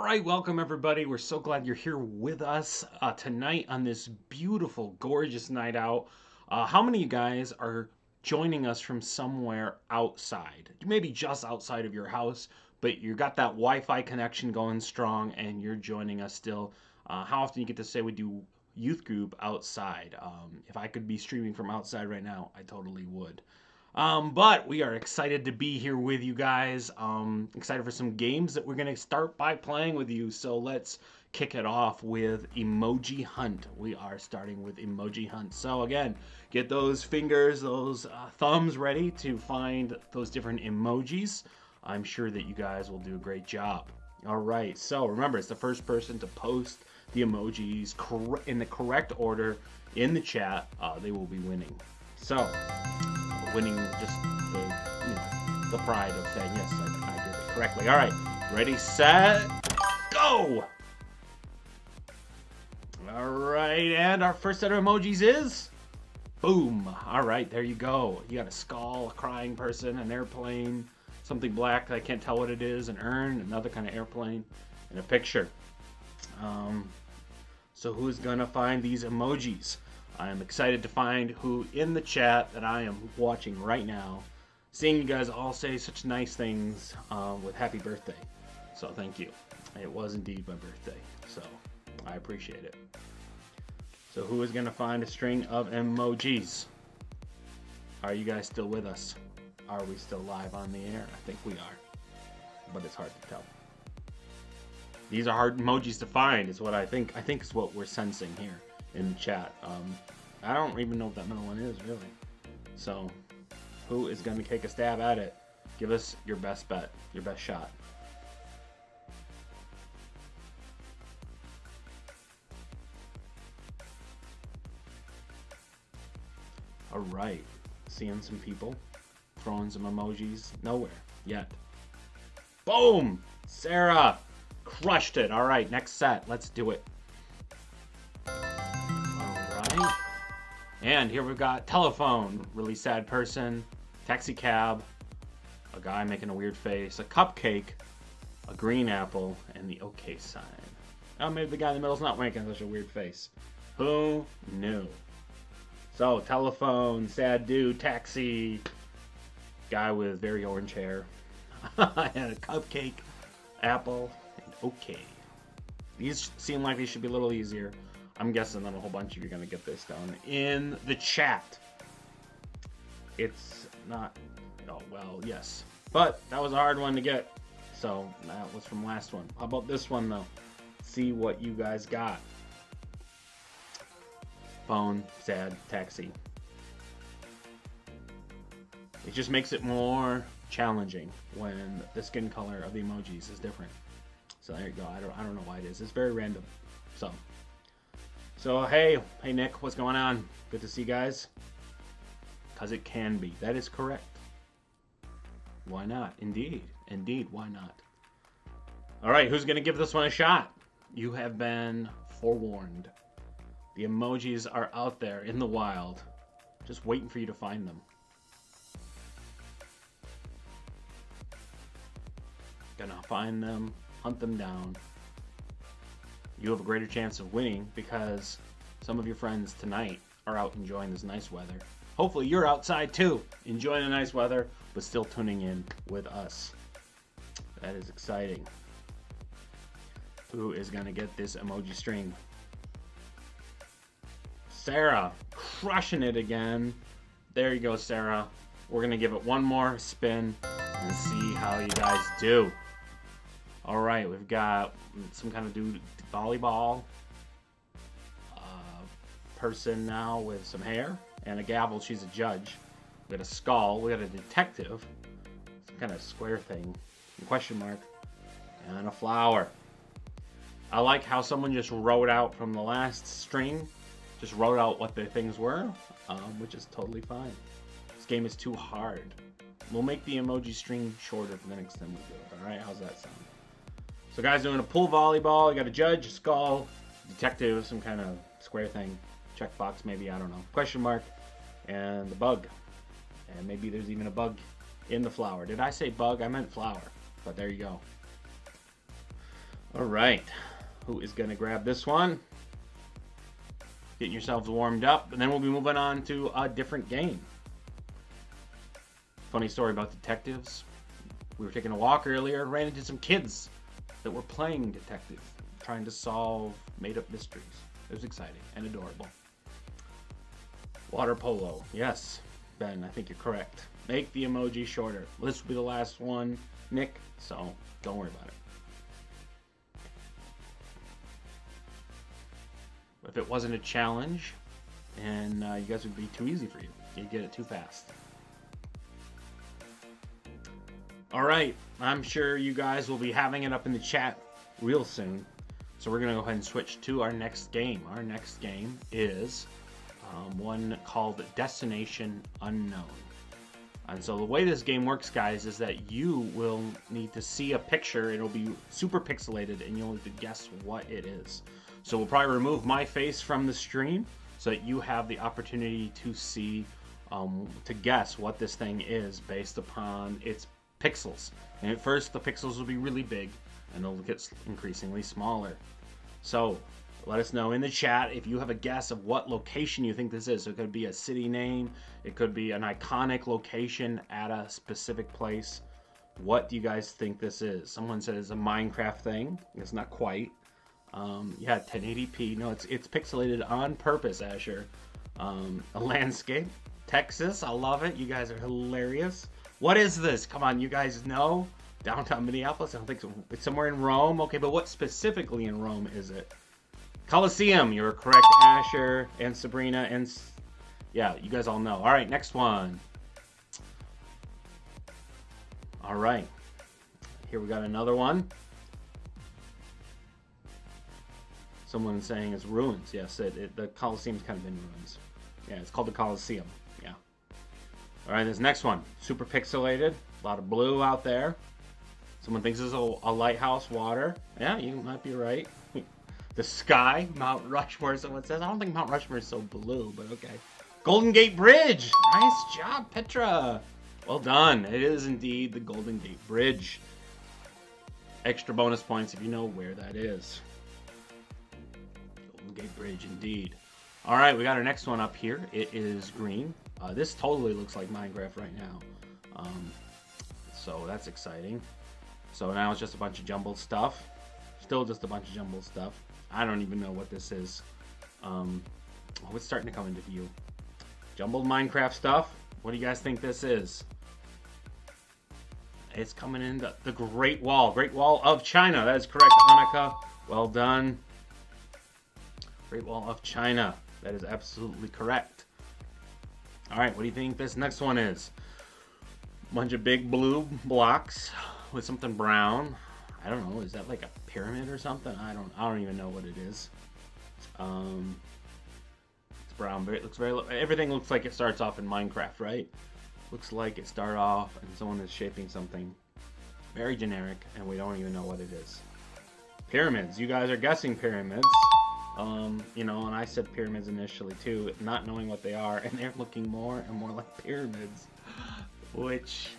right, welcome everybody. We're so glad you're here with us tonight on this beautiful, gorgeous night out. How many of you guys are joining us from somewhere outside? Maybe just outside of your house, but you got that Wi-Fi connection going strong and you're joining us still. How often you get to say we do youth group outside? If I could be streaming from outside right now, I totally would. But we are excited to be here with you guys. Excited for some games that we're going to start by playing with you. So let's kick it off with Emoji Hunt. We are starting with Emoji Hunt. So again, get those fingers, those thumbs ready to find those different emojis. I'm sure that you guys will do a great job. All right, so remember, it's the first person to post the emojis in the correct order in the chat. They will be winning. So, winning just the pride of saying, yes, I did it correctly. All right, ready, set, go! All right, and our first set of emojis is boom. All right, there you go. You got a skull, a crying person, an airplane, something black, I can't tell what it is, an urn, another kind of airplane, and a picture. So who's gonna find these emojis? I am excited to find who in the chat that I am watching right now, seeing you guys all say such nice things with happy birthday. So thank you. It was indeed my birthday, so I appreciate it. So who is gonna find a string of emojis? Are you guys still with us? Are we still live on the air? I think we are, but it's hard to tell. These are hard emojis to find, is what I think. I think is what we're sensing here in the chat. I don't even know what that middle one is, really. So, who is going to take a stab at it? Give us your best bet, your best shot. All right, seeing some people throwing some emojis. Nowhere yet. Boom! Sarah crushed it. All right, next set. Let's do it. All right. And here we've got telephone, really sad person, taxi cab, a guy making a weird face, a cupcake, a green apple, and the okay sign. Oh, maybe the guy in the middle's not making such a weird face. Who knew? So, telephone, sad dude, taxi, guy with very orange hair, and a cupcake, apple, and okay. These seem like they should be a little easier. I'm guessing that a whole bunch of you are going to get this down in the chat. It's not, oh, well, yes. But that was a hard one to get. So that was from last one. How about this one, though? See what you guys got. Phone, sad, taxi. It just makes it more challenging when the skin color of the emojis is different. So there you go. I don't know why it is. It's very random. So hey Nick, what's going on? Good to see you guys. Because it can be. That is correct. Why not? Indeed, why not? All right, who's gonna give this one a shot? You have been forewarned. The emojis are out there in the wild, just waiting for you to find them. Gonna find them, hunt them down. You have a greater chance of winning because some of your friends tonight are out enjoying this nice weather. Hopefully you're outside too, enjoying the nice weather, but still tuning in with us. That is exciting. Who is gonna get this emoji string? Sarah, crushing it again. There you go, Sarah. We're gonna give it one more spin and see how you guys do. All right, we've got some kind of dude, volleyball person now with some hair and a gavel. She's a judge. We got a skull. We got a detective. Some kind of square thing, question mark, and a flower. I like how someone just wrote out from the last string, just wrote out what the things were, which is totally fine. This game is too hard. We'll make the emoji string shorter for the next time we do it. All right, how's that sound? So guys doing a pool volleyball. You got a judge, a skull, detective, some kind of square thing, checkbox maybe, I don't know, question mark, and the bug. And maybe there's even a bug in the flower. Did I say bug? I meant flower, but there you go. All right. Who is going to grab this one? Getting yourselves warmed up, and then we'll be moving on to a different game. Funny story about detectives. We were taking a walk earlier, ran into some kids that were playing detective, trying to solve made-up mysteries. It was exciting and adorable. Water polo. Yes, Ben, I think you're correct. Make the emoji shorter. This will be the last one, Nick, so don't worry about it. If it wasn't a challenge, and you guys would be too easy for you. You'd get it too fast. All right, I'm sure you guys will be having it up in the chat real soon. So we're going to go ahead and switch to our next game. Our next game is one called Destination Unknown. And so the way this game works, guys, is that you will need to see a picture. It'll be super pixelated, and you'll need to guess what it is. So we'll probably remove my face from the stream so that you have the opportunity to see, to guess what this thing is based upon its pixels. And at first, the pixels will be really big, and they'll get increasingly smaller. So let us know in the chat if you have a guess of what location you think this is. So it could be a city name. It could be an iconic location at a specific place. What do you guys think this is? Someone says a Minecraft thing. It's not quite. Yeah, 1080p. No, it's pixelated on purpose, Asher. A landscape. Texas. I love it. You guys are hilarious. What is this? Come on, you guys know? Downtown Minneapolis? I don't think so. It's somewhere in Rome. Okay, but what specifically in Rome is it? Colosseum. You're correct, Asher and Sabrina. And yeah, you guys all know. All right, next one. All right. Here we got another one. Someone saying it's ruins. Yes, the Colosseum's kind of in ruins. Yeah, it's called the Colosseum. Yeah. All right, this next one. Super pixelated. A lot of blue out there. Someone thinks it's a lighthouse water. Yeah, you might be right. The sky, Mount Rushmore, someone says. I don't think Mount Rushmore is so blue, but okay. Golden Gate Bridge. Nice job, Petra. Well done. It is indeed the Golden Gate Bridge. Extra bonus points if you know where that is. Golden Gate Bridge, indeed. All right, we got our next one up here. It is green. This totally looks like Minecraft right now. So that's exciting. So now it's just a bunch of jumbled stuff. Still just a bunch of jumbled stuff. I don't even know what this is. Oh, it's starting to come into view. Jumbled Minecraft stuff. What do you guys think this is? It's coming in the Great Wall. Great Wall of China. That is correct, Annika. Well done. Great Wall of China. That is absolutely correct. All right, what do you think this next one is? Bunch of big blue blocks with something brown. I don't know. Is that like a pyramid or something? I don't even know what it is. It's brown, but it looks everything looks like it starts off in Minecraft, right? Looks like it started off and someone is shaping something very generic, and we don't even know what it is. Pyramids. You guys are guessing pyramids. You know, and I said pyramids initially too, not knowing what they are, and they're looking more and more like pyramids, which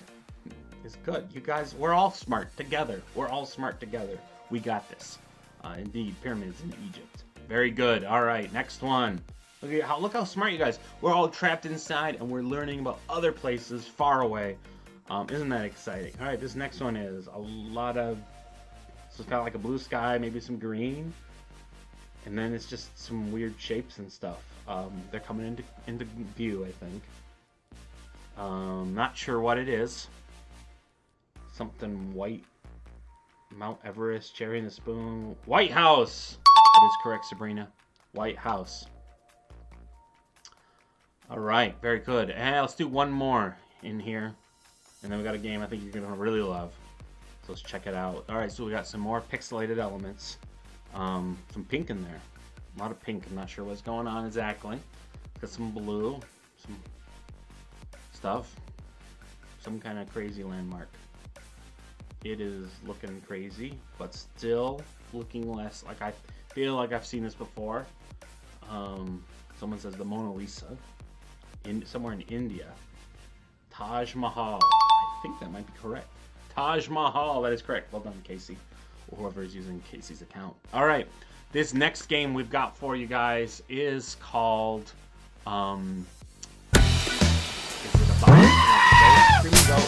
is good. You guys, we're all smart together. We're all smart together. We got this. Indeed, pyramids in Egypt. Very good. All right, next one. Look how smart you guys. We're all trapped inside, and we're learning about other places far away. Isn't that exciting? All right, this next one is a lot of. So it's got like a blue sky, maybe some green. And then it's just some weird shapes and stuff. They're coming into view, I think. Not sure what it is. Something white. Mount Everest, cherry in the spoon. White House! That is correct, Sabrina. White House. Alright, very good. And let's do one more in here. And then we got a game I think you're going to really love. So let's check it out. Alright, so we got some more pixelated elements. Some pink in there. A lot of pink. I'm not sure what's going on exactly. Got some blue. Some stuff. Some kind of crazy landmark. It is looking crazy, but still looking less like I feel like I've seen this before. Someone says the Mona Lisa. Somewhere in India. Taj Mahal. I think that might be correct. Taj Mahal. That is correct. Well done, Casey. whoever is using Casey's account. All right, this next game we've got for you guys is called, is it about Screaming Goat?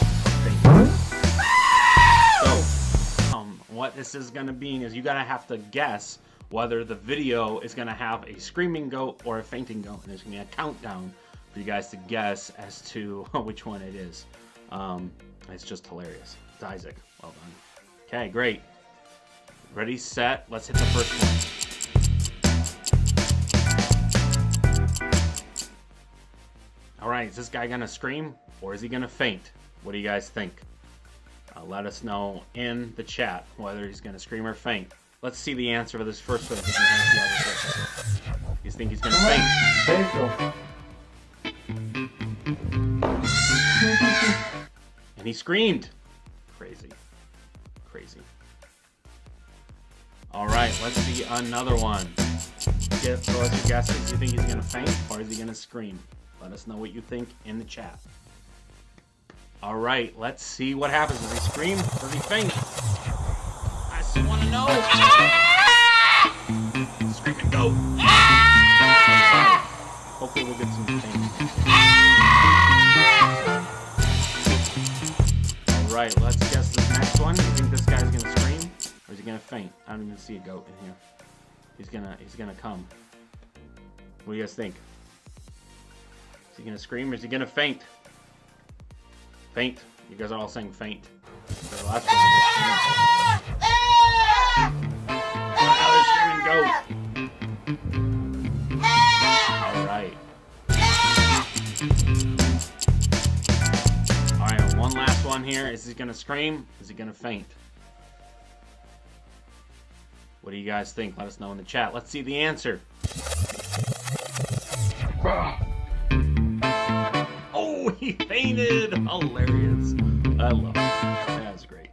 So, what this is gonna be is you're gonna have to guess whether the video is gonna have a screaming goat or a fainting goat, and there's gonna be a countdown for you guys to guess as to which one it is. It's just hilarious. It's Isaac. Well done. Okay, great. Ready, set, let's hit the first one. All right, is this guy gonna scream or is he gonna faint? What do you guys think? Let us know in the chat whether he's gonna scream or faint. Let's see the answer for this first one. You think he's gonna faint? And he screamed. Crazy. All right, let's see another one. Throw us your guesses. Do you think he's gonna faint or is he gonna scream? Let us know what you think in the chat. All right, let's see what happens. Does he scream? Does he faint? I just want to know. Screaming goat. Hopefully we'll get some faint. All right, let's guess this next one. Do you think this guy's gonna scream or is he gonna faint? I don't even see a goat in here. He's gonna come. What do you guys think? Is he gonna scream or is he gonna faint? Faint. You guys are all saying faint. The last one. Another screaming goat. All right. All right. One last one here. Is he gonna scream? Is he gonna faint? What do you guys think? Let us know in the chat. Let's see the answer. Oh, he fainted! Hilarious. I love it. That's great.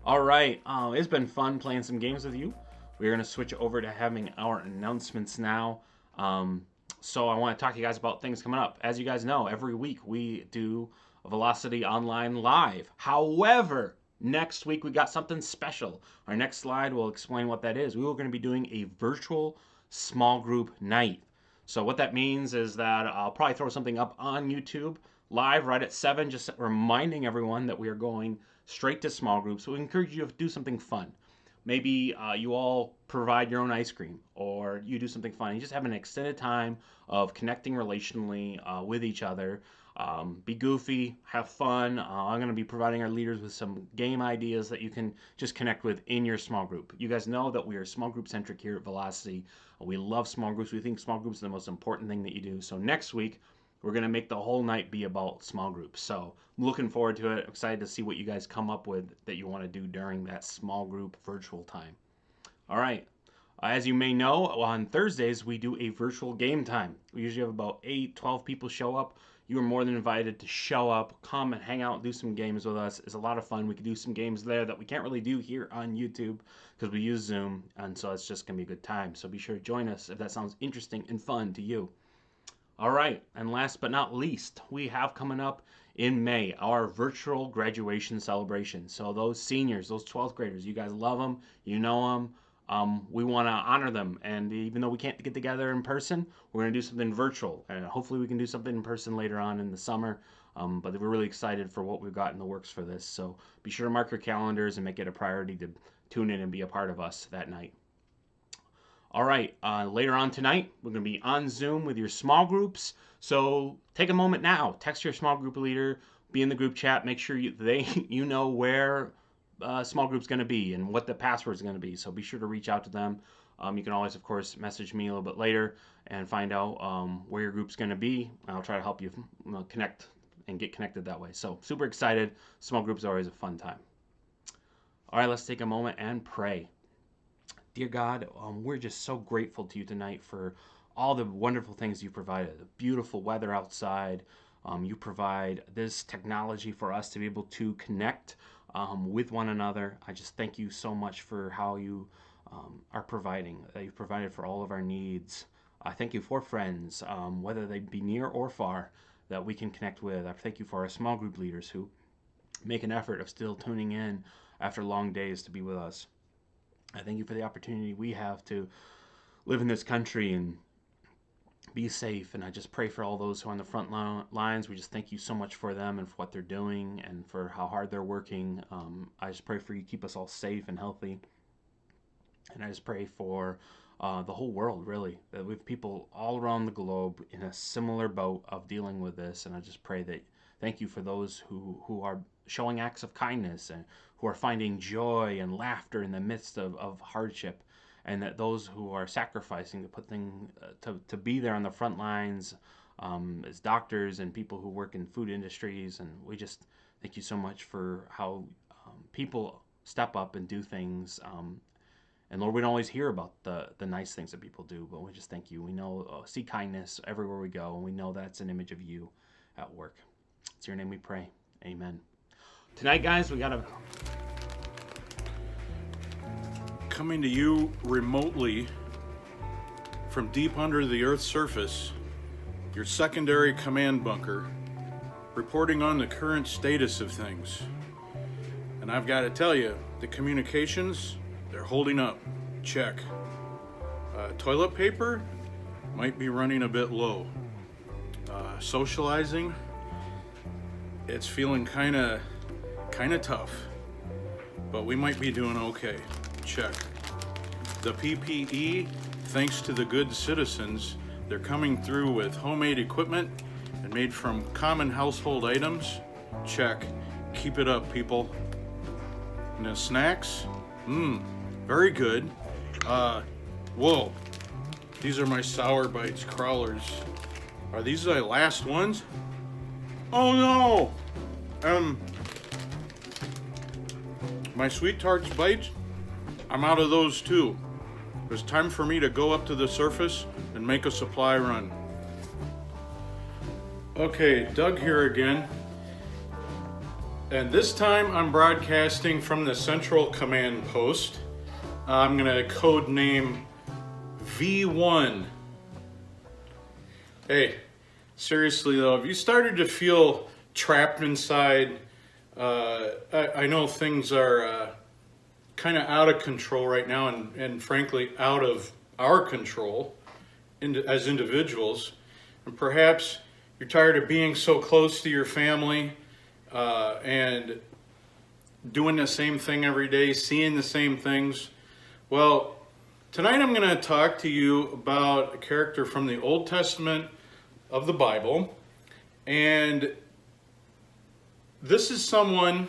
All right. It's been fun playing some games with you. We're going to switch over to having our announcements now. So I want to talk to you guys about things coming up. As you guys know, every week we do a Velocity Online Live. However, next week we got something special. Our next slide will explain what that is. We are going to be doing a virtual small group night. So what that means is that I'll probably throw something up on YouTube live right at 7, just reminding everyone that we are going straight to small groups. So we encourage you to do something fun. Maybe you all provide your own ice cream, or you do something fun. You just have an extended time of connecting relationally with each other. Be goofy, have fun. I'm going to be providing our leaders with some game ideas that you can just connect with in your small group. You guys know that we are small group centric here at Velocity. We love small groups. We think small groups are the most important thing that you do. So next week, we're going to make the whole night be about small groups. So I'm looking forward to it. Excited to see what you guys come up with that you want to do during that small group virtual time. All right. As you may know, on Thursdays, we do a virtual game time. We usually have about 12 people show up. You are more than invited to show up, come and hang out, do some games with us. It's a lot of fun. We can do some games there that we can't really do here on YouTube because we use Zoom, and so it's just going to be a good time. So be sure to join us if that sounds interesting and fun to you. All right, and last but not least, we have coming up in May our virtual graduation celebration. So those seniors, those 12th graders, you guys love them, you know them. We want to honor them, and even though we can't get together in person, we're going to do something virtual, and hopefully we can do something in person later on in the summer. But we're really excited for what we've got in the works for this, so be sure to mark your calendars and make it a priority to tune in and be a part of us that night. All right, later on tonight, we're going to be on Zoom with your small groups, so take a moment now, text your small group leader, be in the group chat, make sure you know where small group's going to be and what the password is going to be. So be sure to reach out to them. You can always, of course, message me a little bit later and find out where your group's going to be. I'll try to help you connect and get connected that way. So super excited. Small groups are always a fun time. All right, let's take a moment and pray. Dear God, we're just so grateful to you tonight for all the wonderful things you provided. The beautiful weather outside. You provide this technology for us to be able to connect with one another. I just thank you so much for how you are providing, that you've provided for all of our needs. I thank you for friends, whether they be near or far, that we can connect with. I thank you for our small group leaders who make an effort of still tuning in after long days to be with us. I thank you for the opportunity we have to live in this country and be safe. And I just pray for all those who are on the front lines. We just thank you so much for them and for what they're doing and for how hard they're working. I just pray for you, keep us all safe and healthy. And I just pray for the whole world, really, that we have people all around the globe in a similar boat of dealing with this. And I just pray that, thank you for those who are showing acts of kindness and who are finding joy and laughter in the midst of hardship, and that those who are sacrificing to put things to be there on the front lines, as doctors and people who work in food industries. And we just thank you so much for how people step up and do things. And Lord, we don't always hear about the nice things that people do, but we just thank you. We know, see kindness everywhere we go, and we know that's an image of you at work. It's your name we pray. Amen. Tonight, guys, we got to... Coming to you remotely from deep under the Earth's surface, your secondary command bunker, reporting on the current status of things. And I've got to tell you, the communications, they're holding up. Check. Toilet paper might be running a bit low. Socializing, it's feeling kind of tough, but we might be doing okay. Check. The PPE, thanks to the good citizens, they're coming through with homemade equipment and made from common household items. Check. Keep it up, people. And the snacks, very good. Whoa, these are my Sour Bites crawlers. Are these the last ones? Oh no! My Sweet Tarts Bites, I'm out of those too. It's time for me to go up to the surface and make a supply run. Okay, Doug here again. And this time I'm broadcasting from the Central Command Post. I'm gonna code name V1. Hey, seriously though, have you started to feel trapped inside? I know things are kind of out of control right now, and frankly out of our control as individuals. And perhaps you're tired of being so close to your family and doing the same thing every day, seeing the same things. Well, tonight I'm going to talk to you about a character from the Old Testament of the Bible. And this is someone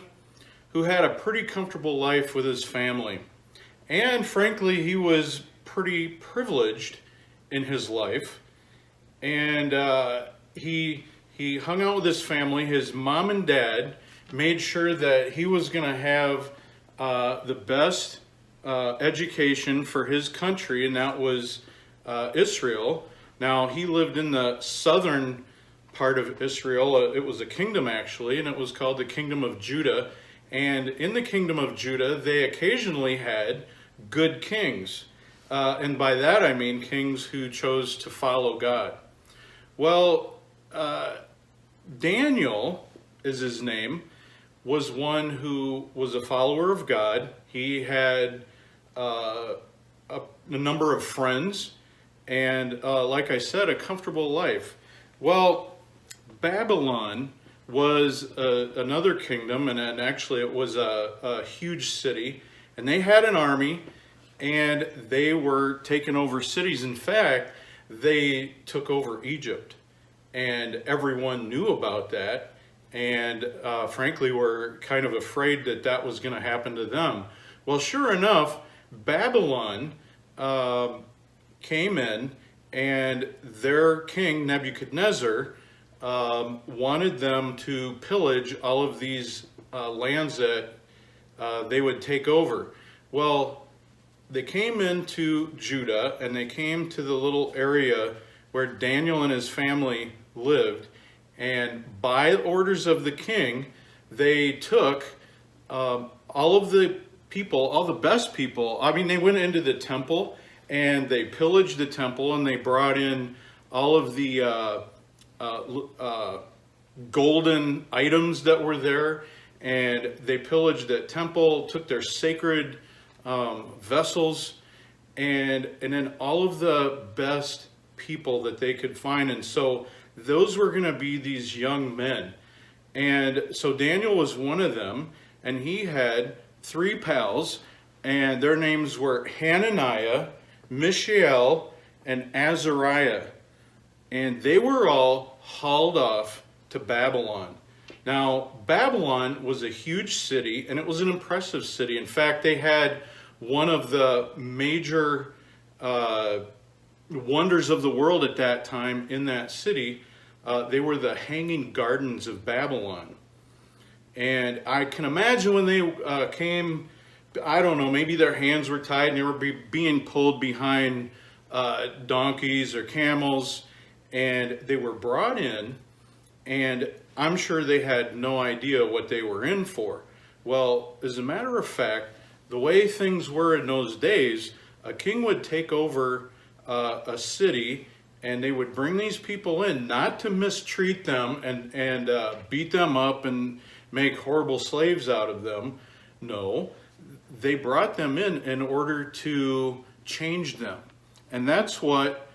who had a pretty comfortable life with his family. And frankly, he was pretty privileged in his life. And he hung out with his family. His mom and dad made sure that he was going to have the best education for his country, and that was Israel. Now, he lived in the southern part of Israel. It was a kingdom, actually, and it was called the Kingdom of Judah. And in the Kingdom of Judah, they occasionally had good kings. And by that I mean kings who chose to follow God. Well, Daniel is his name, was one who was a follower of God. He had a number of friends and, like I said, a comfortable life. Well, Babylon was another kingdom, and actually it was a huge city, and they had an army, and they were taking over cities. In fact, they took over Egypt, and everyone knew about that, and frankly were kind of afraid that that was going to happen to them. Well, sure enough, Babylon came in, and their king, Nebuchadnezzar, wanted them to pillage all of these lands that they would take over. Well, they came into Judah, and they came to the little area where Daniel and his family lived, and by orders of the king, they took all of the people, all the best people. I mean, they went into the temple, and they pillaged the temple, and they brought in all of the golden items that were there, and they pillaged that temple, took their sacred vessels, and then all of the best people that they could find. And so those were going to be these young men. And so Daniel was one of them, and he had three pals, and their names were Hananiah, Mishael, and Azariah. And they were all hauled off to Babylon. Now, Babylon was a huge city, and it was an impressive city. In fact, they had one of the major wonders of the world at that time in that city. They were the Hanging Gardens of Babylon. And I can imagine when they came, I don't know, maybe their hands were tied and they were being pulled behind donkeys or camels, and they were brought in, and I'm sure they had no idea what they were in for. Well, as a matter of fact, the way things were in those days, a king would take over a city, and they would bring these people in, not to mistreat them and beat them up and make horrible slaves out of them. No, they brought them in order to change them. And that's what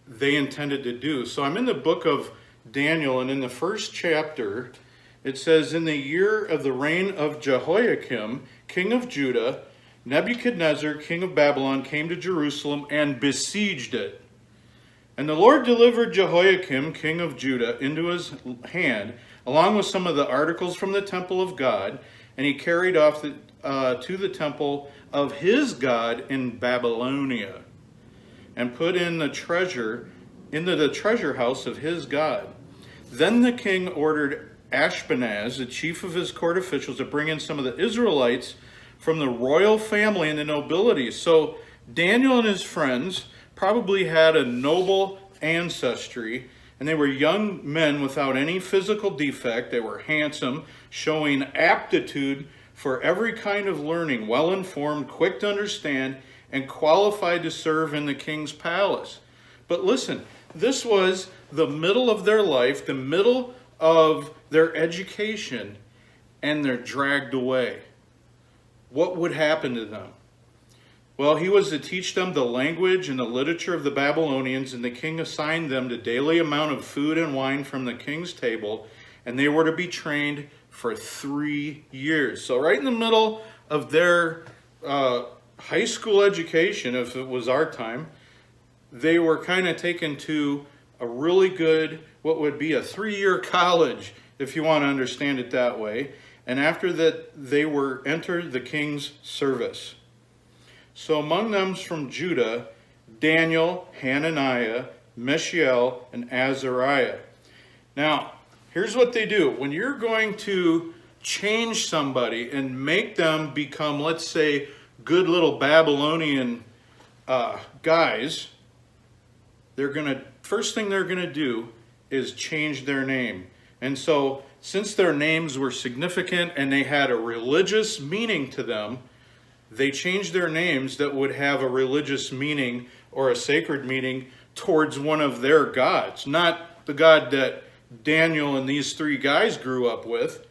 they intended to do. So I'm in the book of Daniel, and in the first chapter, it says, "In the year of the reign of Jehoiakim, king of Judah, Nebuchadnezzar, king of Babylon, came to Jerusalem and besieged it. And the Lord delivered Jehoiakim, king of Judah, into his hand, along with some of the articles from the temple of God, and he carried off to the temple of his God in Babylonia, and put in the treasure into the treasure house of his God. Then the king ordered Ashpenaz, the chief of his court officials, to bring in some of the Israelites from the royal family and the nobility." So Daniel and his friends probably had a noble ancestry, and they were young men without any physical defect. They were handsome, showing aptitude for every kind of learning, well-informed, quick to understand, and qualified to serve in the king's palace. But listen, this was the middle of their life, the middle of their education, and they're dragged away. What would happen to them? Well, he was to teach them the language and the literature of the Babylonians, and the king assigned them the daily amount of food and wine from the king's table, and they were to be trained for 3 years. So right in the middle of their high school education, if it was our time, they were kind of taken to a really good, what would be a 3-year college, if you want to understand it that way. And after that, they were entered the king's service. So among them from Judah, Daniel, Hananiah, Mishael, and Azariah. Now, here's what they do. When you're going to change somebody and make them become, let's say, good little Babylonian guys, first thing they're gonna do is change their name. And so, since their names were significant and they had a religious meaning to them, they changed their names that would have a religious meaning or a sacred meaning towards one of their gods, not the God that Daniel and these three guys grew up with.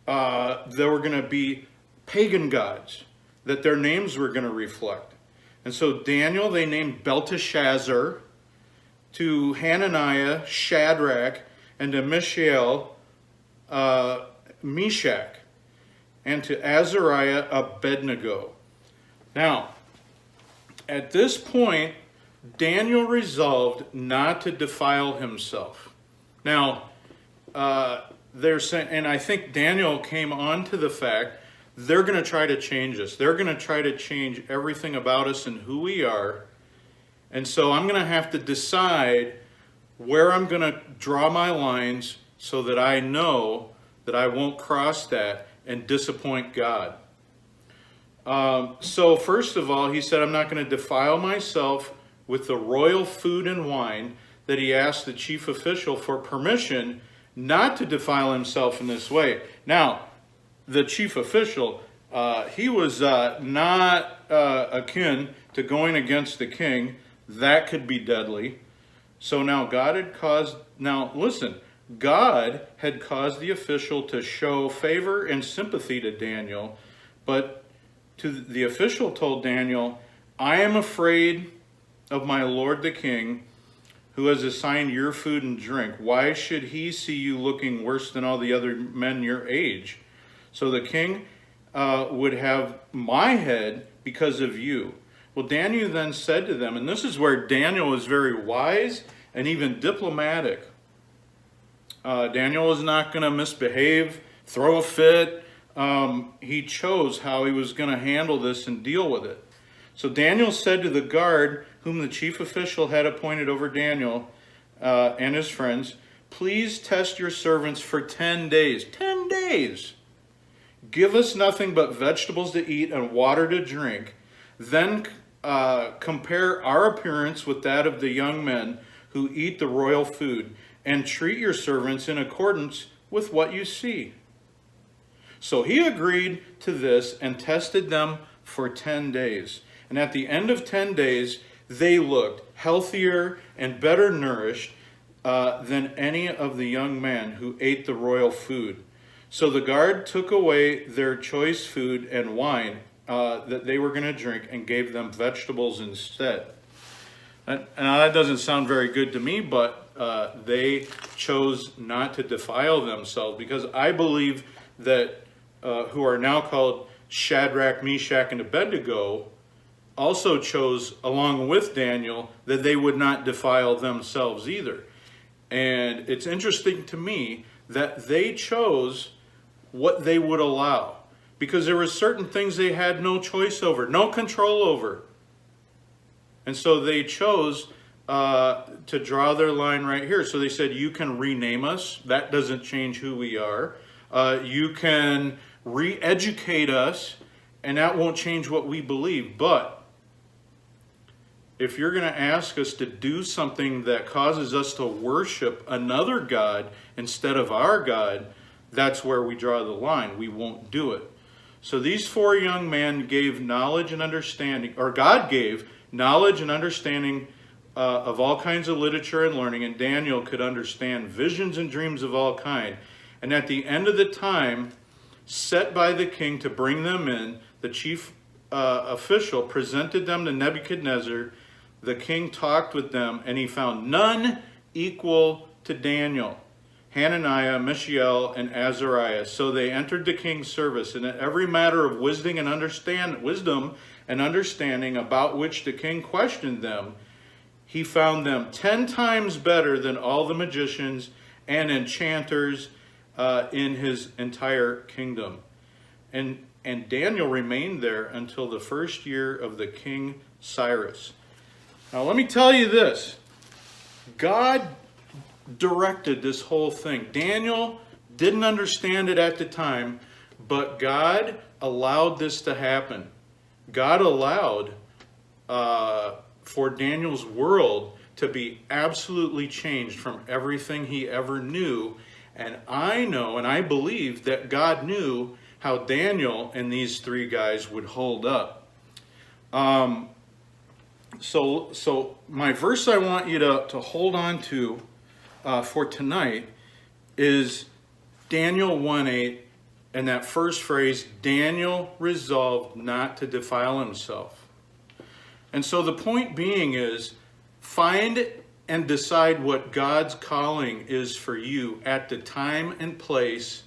They were going to be pagan gods that their names were going to reflect. And so Daniel, they named Belteshazzar, to Hananiah, Shadrach, and to Mishael, Meshach, and to Azariah, Abednego. Now, at this point, Daniel resolved not to defile himself. Now, they're saying, and I think Daniel came on to the fact they're going to try to change us. They're going to try to change everything about us and who we are. And so I'm going to have to decide where I'm going to draw my lines so that I know that I won't cross that and disappoint God. So first of all, he said, I'm not going to defile myself with the royal food and wine, that he asked the chief official for permission not to defile himself in this way. Now, the chief official, he was not akin to going against the king. That could be deadly. So now God had caused the official to show favor and sympathy to Daniel, but the official told Daniel, I am afraid of my lord the king, who has assigned your food and drink. Why should he see you looking worse than all the other men your age? So the king would have my head because of you. Well, Daniel then said to them, and this is where Daniel is very wise and even diplomatic. Daniel was not going to misbehave, throw a fit. He chose how he was going to handle this and deal with it. So Daniel said to the guard, whom the chief official had appointed over Daniel and his friends, please test your servants for 10 days. 10 days! Give us nothing but vegetables to eat and water to drink. Then compare our appearance with that of the young men who eat the royal food, and treat your servants in accordance with what you see. So he agreed to this and tested them for 10 days. And at the end of 10 days, they looked healthier and better nourished than any of the young men who ate the royal food. So the guard took away their choice food and wine that they were going to drink and gave them vegetables instead. And that doesn't sound very good to me, but they chose not to defile themselves, because I believe that who are now called Shadrach, Meshach, and Abednego also chose, along with Daniel, that they would not defile themselves either. And it's interesting to me that they chose what they would allow, because there were certain things they had no choice over, no control over. And so they chose to draw their line right here. So they said, you can rename us. That doesn't change who we are. You can re-educate us, and that won't change what we believe. But if you're going to ask us to do something that causes us to worship another God instead of our God, that's where we draw the line. We won't do it. So these four young men gave knowledge and understanding, or God gave knowledge and understanding of all kinds of literature and learning, and Daniel could understand visions and dreams of all kind. And at the end of the time set by the king to bring them in, the chief official presented them to Nebuchadnezzar. The king talked with them, and he found none equal to Daniel, Hananiah, Mishael, and Azariah. So they entered the king's service, and in every matter of wisdom and understanding about which the king questioned them, he found them 10 times better than all the magicians and enchanters in his entire kingdom. And Daniel remained there until the first year of the king Cyrus. Now let me tell you this. God directed this whole thing. Daniel didn't understand it at the time, but God allowed this to happen. God allowed for Daniel's world to be absolutely changed from everything he ever knew. And I know and I believe that God knew how Daniel and these three guys would hold up. So my verse I want you to hold on to for tonight is Daniel 1:8, and that first phrase, Daniel resolved not to defile himself. And so the point being is, find and decide what God's calling is for you at the time and place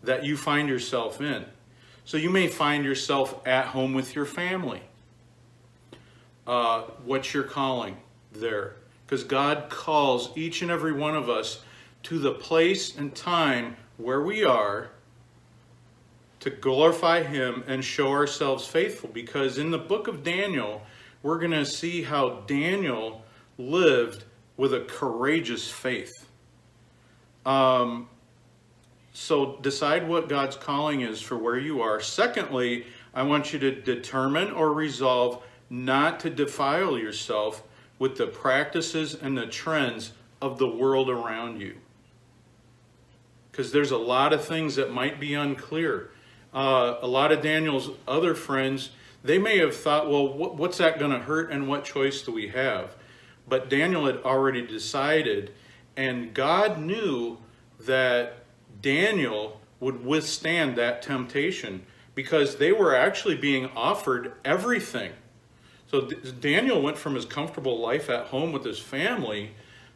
that you find yourself in. So you may find yourself at home with your family. What's your calling there? Because God calls each and every one of us to the place and time where we are to glorify Him and show ourselves faithful. Because in the book of Daniel, we're going to see how Daniel lived with a courageous faith. So decide what God's calling is for where you are. Secondly, I want you to determine or resolve not to defile yourself with the practices and the trends of the world around you. Because there's a lot of things that might be unclear. A lot of Daniel's other friends, they may have thought, well, what's that going to hurt and what choice do we have? But Daniel had already decided, and God knew that Daniel would withstand that temptation, because they were actually being offered everything. So Daniel went from his comfortable life at home with his family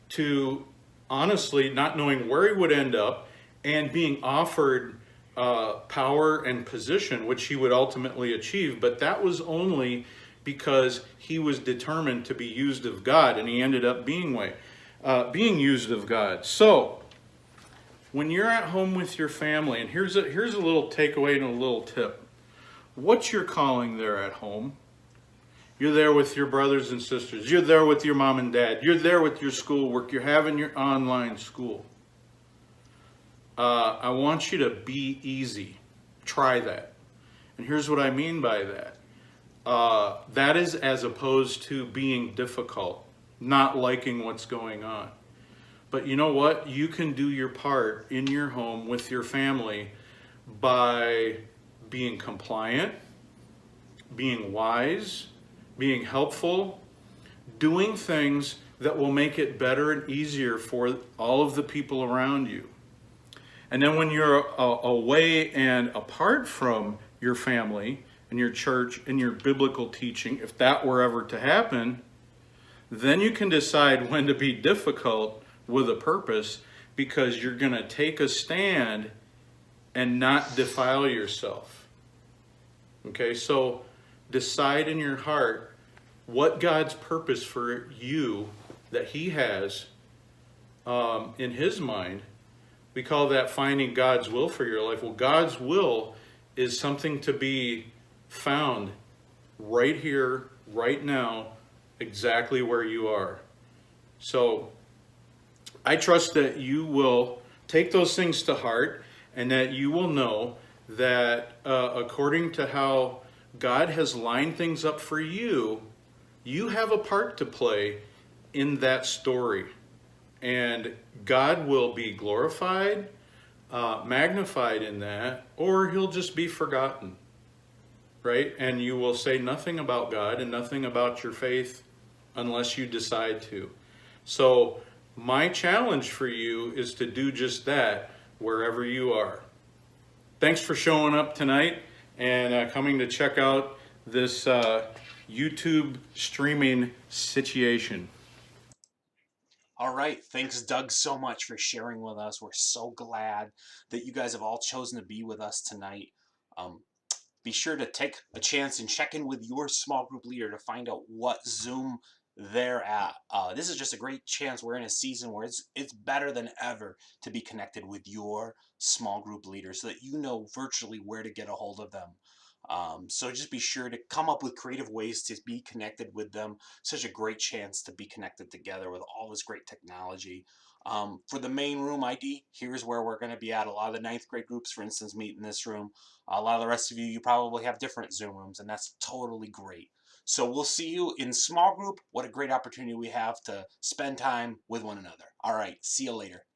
to honestly not knowing where he would end up and being offered power and position, which he would ultimately achieve. But that was only because he was determined to be used of God, and he ended up being used of God. So when you're at home with your family, and here's a little takeaway and a little tip. What's your calling there at home? You're there with your brothers and sisters. You're there with your mom and dad. You're there with your schoolwork. You're having your online school. I want you to be easy. Try that. And here's what I mean by that. That is as opposed to being difficult, not liking what's going on. But you know what? You can do your part in your home with your family by being compliant, being wise, being helpful, doing things that will make it better and easier for all of the people around you. And then when you're away and apart from your family and your church and your biblical teaching, if that were ever to happen, then you can decide when to be difficult with a purpose, because you're going to take a stand and not defile yourself. Okay, so decide in your heart what God's purpose for you that He has in His mind. We call that finding God's will for your life. Well, God's will is something to be found right here, right now, exactly where you are. So I trust that you will take those things to heart, and that you will know that according to how God has lined things up for you, you have a part to play in that story. And God will be glorified, magnified in that, or He'll just be forgotten, right? And you will say nothing about God and nothing about your faith unless you decide to. So my challenge for you is to do just that wherever you are. Thanks for showing up tonight and coming to check out this YouTube streaming situation. All right. Thanks, Doug, so much for sharing with us. We're so glad that you guys have all chosen to be with us tonight. Um, be sure to take a chance and check in with your small group leader to find out what Zoom they're at. This is just a great chance. We're in a season where it's better than ever to be connected with your small group leader so that you know virtually where to get a hold of them. So just be sure to come up with creative ways to be connected with them. Such a great chance to be connected together with all this great technology. For the main room ID, here's where we're going to be at. A lot of the ninth grade groups, for instance, meet in this room. A lot of the rest of you, you probably have different Zoom rooms, and that's totally great. So we'll see you in small group. What a great opportunity we have to spend time with one another. All right, see you later.